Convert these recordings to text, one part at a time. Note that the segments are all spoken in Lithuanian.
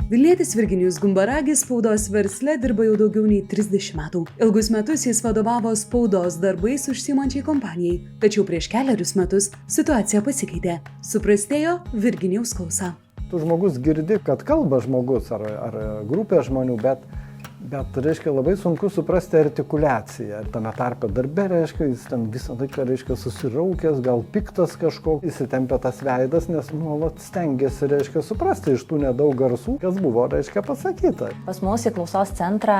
Vilnietis Virginijus Gumbaragis spaudos versle dirba jau daugiau nei 30 metų. Ilgus metus jis vadovavo spaudos darbais užsiimančiai kompanijai, tačiau prieš keliarius metus situacija pasikeitė. Suprastėjo Virginijaus klausa. Tu žmogus girdi, kad kalba žmogus ar grupė žmonių, bet reiškia, labai sunku suprasti artikuliaciją. Tame tarpe darbe, reiškia, jis ten visą laiką, reiškia, susiraukęs, gal piktas kažkoks, įsitempia tas veidas, nes nuolat stengiasi, reiškia, suprasti iš tų nedaug garsų, kas buvo, reiškia, pasakyta. Pas mus į klausos centrą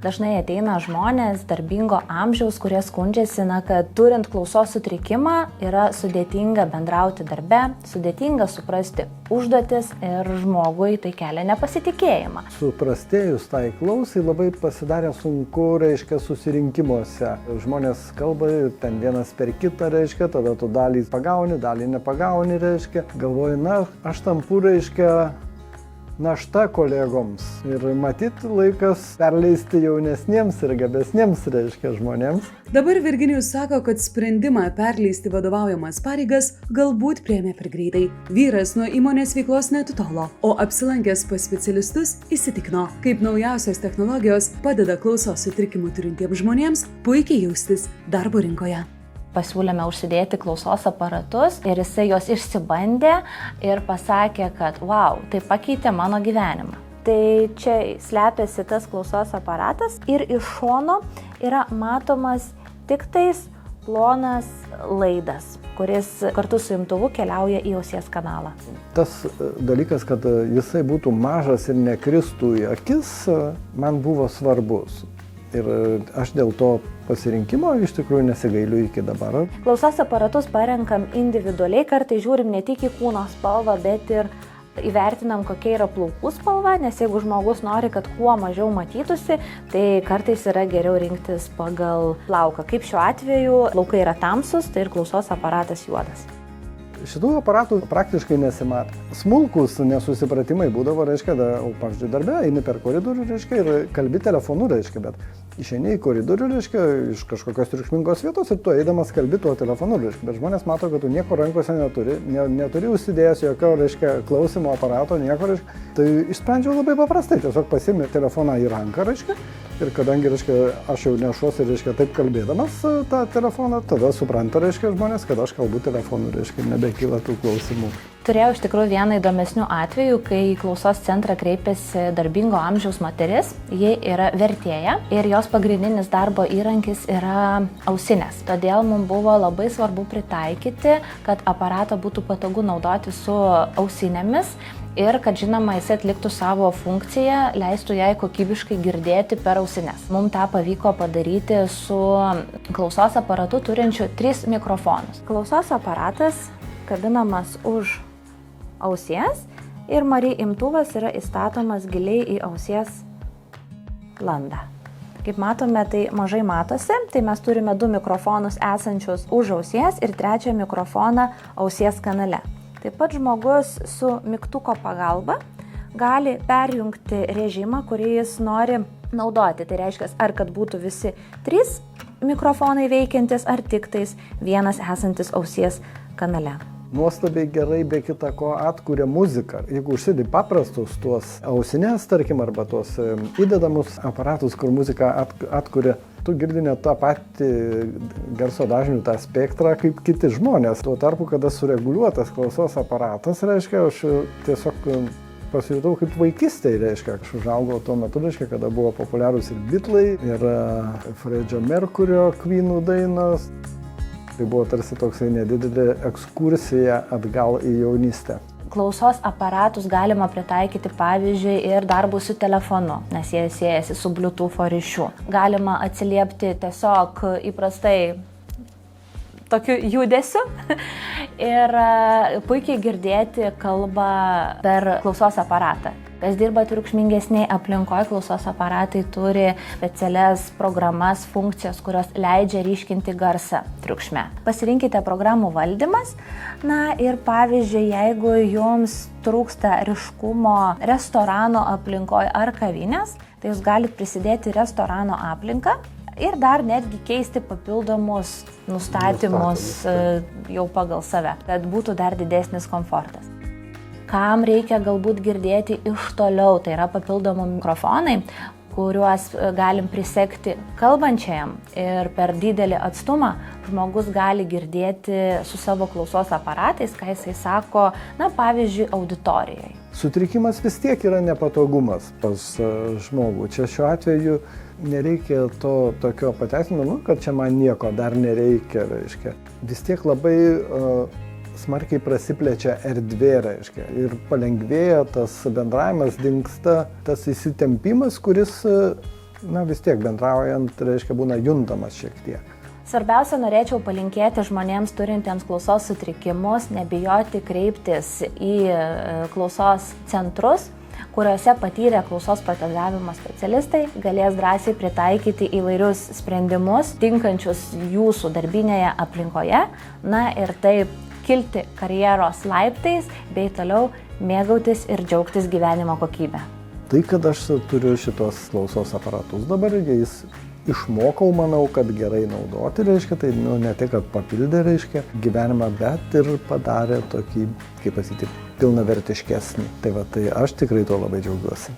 dažnai ateina žmonės darbingo amžiaus, kurie skundžiasi, kad turint klausos sutrikimą yra sudėtinga bendrauti darbe, sudėtinga suprasti užduotis ir žmogui tai kelia nepasitikėjimą. Suprastėjus tai klausai labai pasidarė sunku, reiškia, susirinkimuose. Žmonės kalba ten vienas per kitą, reiškia, tada tu dalį pagauni, dalį nepagauni, reiškia. Galvoju, aš tampu, reiškia, našta kolegoms. Ir matyt laikas perleisti jaunesniems ir gabesniems, reiškia, žmonėms. Dabar Virginijus sako, kad sprendimą perleisti vadovaujamas pareigas galbūt priėmė per greitai. Vyras nuo įmonės veiklos neatitolo, o apsilankęs pas specialistus įsitikino, kaip naujausios technologijos padeda klausos sutrikimų turintiems žmonėms puikiai jaustis darbo rinkoje. Pasiūlėme užsidėti klausos aparatus ir jisai juos išsibandė ir pasakė, kad wow, tai pakeitė mano gyvenimą. Tai čia slepiasi tas klausos aparatas ir iš šono yra matomas tik tais plonas laidas, kuris kartu su imtuvu keliauja į ausies kanalą. Tas dalykas, kad jisai būtų mažas ir nekristų į akis, man buvo svarbus. Ir aš dėl to pasirinkimo iš tikrųjų nesigailiu iki dabar. Klausos aparatus parenkam individualiai, kartais žiūrim ne tik į kūno spalvą, bet ir įvertinam, kokia yra plaukų spalva, nes jeigu žmogus nori, kad kuo mažiau matytųsi, tai kartais yra geriau rinktis pagal plauką. Kaip šiuo atveju plaukai yra tamsus, tai ir klausos aparatas juodas. Šitų aparatų praktiškai nesimatė. Smulkus nesusipratimai būdavo, reiškia, pavyzdžiui, darbe, eini per koridorių, reiškia, ir kalbi telefonu, reiškia, bet išeini į koridorių, reiškia, iš kažkokios triukšmingos vietos ir tu eidamas kalbi tuo telefonu, reiškia, bet žmonės mato, kad tu nieko rankose neturi užsidėjęs jokio, reiškia, klausimo aparato, nieko, reiškia. Tai išsprendžiau labai paprastai, tiesiog pasiimi telefoną į ranką, reiškia, ir kadangi, reiškia, aš jau nešuosi, reiškia, taip kalbėdamas tą telefoną, tada supranta, reiškia, žmonės, kad aš kalbu telefonu, reiškia, nebekyla tų klausimų. Turėjau iš tikrųjų vieną įdomesnių atvejų, kai į klausos centrą kreipėsi darbingo amžiaus moteris, ji yra vertėja ir jos pagrindinis darbo įrankis yra ausinės. Todėl mums buvo labai svarbu pritaikyti, kad aparatą būtų patogu naudoti su ausinėmis ir kad, žinoma, jis atliktų savo funkciją, leistų jai kokybiškai girdėti per ausines. Mums tą pavyko padaryti su klausos aparatu turinčiu 3 mikrofonus. Klausos aparatas kabinamas už ausies ir Marijai imtuvas yra įstatomas giliai į ausies landą. Kaip matome, tai mažai matosi, tai mes turime 2 mikrofonus esančius už ausies ir 3 mikrofoną ausies kanale. Taip pat žmogus su mygtuko pagalba gali perjungti režimą, kurį jis nori naudoti. Tai reiškia, ar kad būtų visi 3 mikrofonai veikiantis, ar tik tais vienas esantis ausies kanale. Nuostabiai gerai be kita ko atkuria muziką. Jeigu užsidedi paprastus tuos ausinės, tarkim, arba tuos įdedamus aparatus, kur muzika atkuria, tu girdi net tą patį garso dažnių tą spektrą kaip kiti žmonės. Tuo tarpu, kada sureguliuotas klausos aparatas, reiškia, aš tiesiog pasijutau kaip vaikystėje, reiškia, aš užaugau tuo metu, reiškia, kada buvo populiarūs ir Beatlai, ir Freddie Mercurio Queenų dainos. Tai buvo tarsi toksai nedidelė ekskursija atgal į jaunystę. Klausos aparatus galima pritaikyti, pavyzdžiui, ir darbui su telefonu, nes jie siejasi su Bluetooth ryšiu. Galima atsiliepti tiesiog įprastai tokiu judesiu ir puikiai girdėti kalbą per klausos aparatą. Kas dirba triukšmingesnėje aplinkoje, klausos aparatai turi specialias programas, funkcijas, kurios leidžia ryškinti garsą triukšme. Pasirinkite programų valdymas. Na ir pavyzdžiui, jeigu jums trūksta ryškumo restorano aplinkoje ar kavinės, tai jūs galite prisidėti restorano aplinką ir dar netgi keisti papildomus nustatymus jau pagal save, kad būtų dar didesnis komfortas. kam reikia galbūt girdėti iš toliau, tai yra papildomi mikrofonai, kuriuos galim prisekti kalbančiajam ir per didelį atstumą žmogus gali girdėti su savo klausos aparatais, ką jisai sako, na, pavyzdžiui, auditorijai. Sutrikimas vis tiek yra nepatogumas pas žmogų. Čia šiuo atveju nereikia to tokio pateisinimo, kad čia man nieko dar nereikia, reiškia. Vis tiek labai smarkiai prasiplečia erdvė, reiškia, ir palengvėja tas bendravimas, dingsta tas įsitempimas, kuris, na, vis tiek bendraujant, reiškia, būna juntamas šiek tiek. Svarbiausia, norėčiau palinkėti žmonėms turintiems klausos sutrikimus, nebijoti kreiptis į klausos centrus, kuriuose patyrę klausos protezavimo specialistai galės drąsiai pritaikyti įvairius sprendimus, tinkančius jūsų darbinėje aplinkoje, na ir taip kilti karjeros laiptais, bei toliau mėgautis ir džiaugtis gyvenimo kokybę. Tai, kad aš turiu šitos klausos aparatus dabar, jais išmokau, manau, kad gerai naudoti, reiškia, tai ne tik, kad papildė, reiškia, gyvenimą, bet ir padarė tokį, kaip pasakyti, pilnavertiškesnį. Tai va, tai aš tikrai to labai džiaugiuosi.